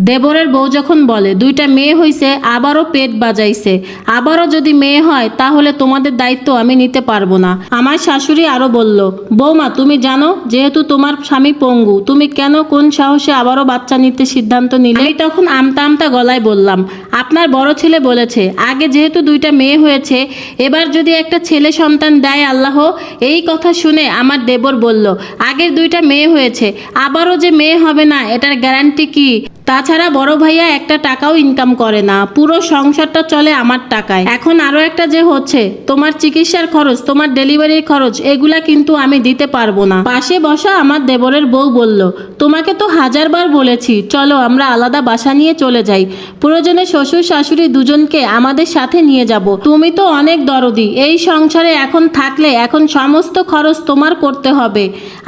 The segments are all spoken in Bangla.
দেবরের বউ যখন বলে দুইটা মেয়ে হইছে আবারও পেট বাজাইছে, আবারও যদি মেয়ে হয় তাহলে তোমাদের দায়িত্ব আমি নিতে পারবো না। আমার শাশুড়ি আরো বলল, বৌমা তুমি জানো যেহেতু তোমার স্বামী পঙ্গু, তুমি কেন কোন সাহসে আবারও বাচ্চা নিতে সিদ্ধান্ত নিলে? আমি তখন আমতা আমতা গলায় বললাম, আপনার বড় ছেলে বলেছে আগে যেহেতু দুইটা মেয়ে হয়েছে, এবার যদি একটা ছেলে সন্তান দেয় আল্লাহ। এই কথা শুনে আমার দেবর বলল, আগের দুইটা মেয়ে হয়েছে, আবারও যে মেয়ে হবে না এটার গ্যারান্টি কি? তাছাড়া বড় ভাইয়া একটা টাকাও ইনকাম করে না, পুরো সংসারটা চলে আমার টাকায়। এখন আরো একটা যে হচ্ছে, তোমার চিকিৎসার খরচ, তোমার ডেলিভারির খরচ, এগুলা কিন্তু আমি দিতে পারবো না। পাশে বসা আমার দেবরের বউ বলল, তোমাকে তো হাজারবার বলেছি চলো আমরা আলাদা বাসা নিয়ে চলে যাই, প্রয়োজনে শ্বশুর শাশুড়ি দুজনকে আমাদের সাথে নিয়ে যাব। তুমি তো অনেক দরদি, এই সংসারে এখন থাকলে এখন সমস্ত খরচ তোমার করতে হবে।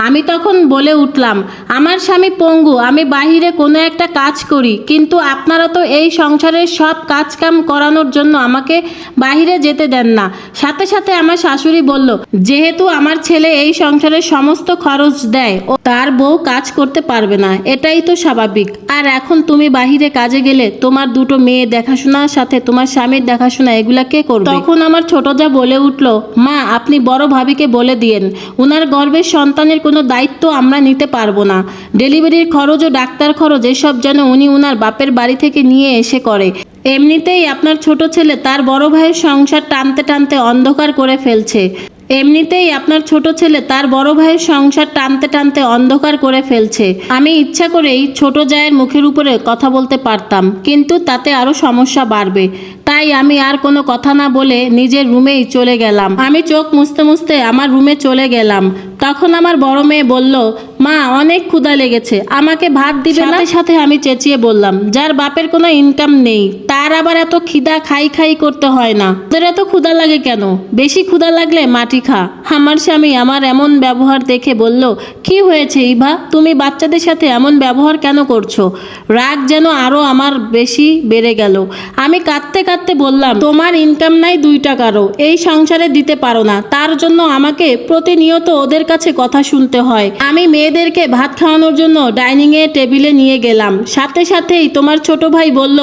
আমি তখন বলে উঠলাম, আমার স্বামী পঙ্গু, আমি বাহিরে কোনো একটা কাজ করি, কিন্তু আপনারা তো এই সংসারের সব কাজ কাম করানোর জন্য আমাকে বাহিরে যেতে দেন না। সাথে সাথে আমার শাশুড়ি বলল, যেহেতু আমার ছেলে এই সংসারের সমস্ত খরচ দেয় ও তার বউ কাজ করতে পারবে না, এটাই তো স্বাভাবিক। আর এখন তুমি বাহিরে কাজে গেলে তোমার দুটো মেয়ে দেখাশোনার সাথে তোমার স্বামীর দেখাশোনা এগুলা কে করবে? তখন আমার ছোট যা বলে উঠল, মা আপনি বড় ভাবিকে বলে দিয়েন উনার গর্ভের সন্তানের কোনো দায়িত্ব আমরা নিতে পারবো না। ডেলিভারির খরচ ও ডাক্তার খরচ এসব যেন উনি উনার বাপের বাড়ি থেকে নিয়ে এসে করে। এমনিতেই আপনার ছোট ছেলে তার বড় ভাইয়ের সংসার টানতে টানতে অন্ধকার করে ফেলছে। আমি ইচ্ছা করেই ছোট জায়ের মুখের উপরে কথা বলতে পারতাম, কিন্তু তাতে আরো সমস্যা বাড়বে। তাই আমি আর কোনো কথা না বলে নিজের রুমেই চলে গেলাম। আমি চোখ মুছতে মুছতে আমার রুমে চলে গেলাম। তখন আমার বড় মেয়ে বলল, মা অনেক ক্ষুধা লেগেছে, আমাকে ভাত দিবে না? সাথে সাথে আমি চেঁচিয়ে বললাম, যার বাপের কোনো ইনকাম নেই তার আবার এত খিদা খাই খাই করতে হয় না, তোদের এত ক্ষুধা লাগে কেন? বেশি ক্ষুধা লাগলে মাটি খা। আমার স্বামী আমার এমন ব্যবহার দেখে বলল, কি হয়েছে ইভা, তুমি বাচ্চাদের সাথে এমন ব্যবহার কেন করছো? রাগ যেন আরো আমার বেশি বেড়ে গেল। আমি কাঁদতে কাঁদতে বললাম, তোমার ইনকাম নাই 2 টাকারও, এই সংসারে দিতে পারো না, তার জন্য আমাকে প্রতিনিয়ত ওদের কাছে কথা শুনতে হয়। আমি মেয়েদেরকে ভাত খাওয়ানোর জন্য ডাইনিং এ টেবিলে নিয়ে গেলাম, সাথে সাথেই তোমার ছোট ভাই বলল,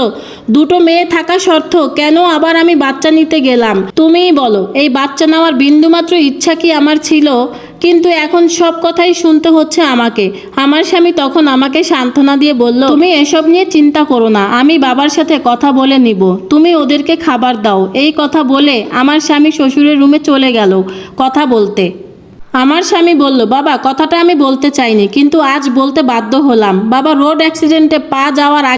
দুটো মেয়ে থাকা শর্ত কেন আবার আমি বাচ্চা নিতে গেলাম? তুমিই বলো, এই বাচ্চা নেওয়ার বিন্দুমাত্র ইচ্ছা কি আমার ছিল? কিন্তু এখন সব কথাই শুনতে হচ্ছে আমাকে। আমার স্বামী তখন আমাকে সান্ত্বনা দিয়ে বলল, তুমি এসব নিয়ে চিন্তা করো না, আমি বাবার সাথে কথা বলে নিব, তুমি ওদেরকে খাবার দাও। এই কথা বলে আমার স্বামী শ্বশুরের রুমে চলে গেল কথা বলতে। আমার স্বামী বলল, বাবা কথাটা আমি বলতে চাইনি, কিন্তু আজ বলতে বাধ্য হলাম। বাবা রোড অ্যাক্সিডেন্টে পা যাওয়ার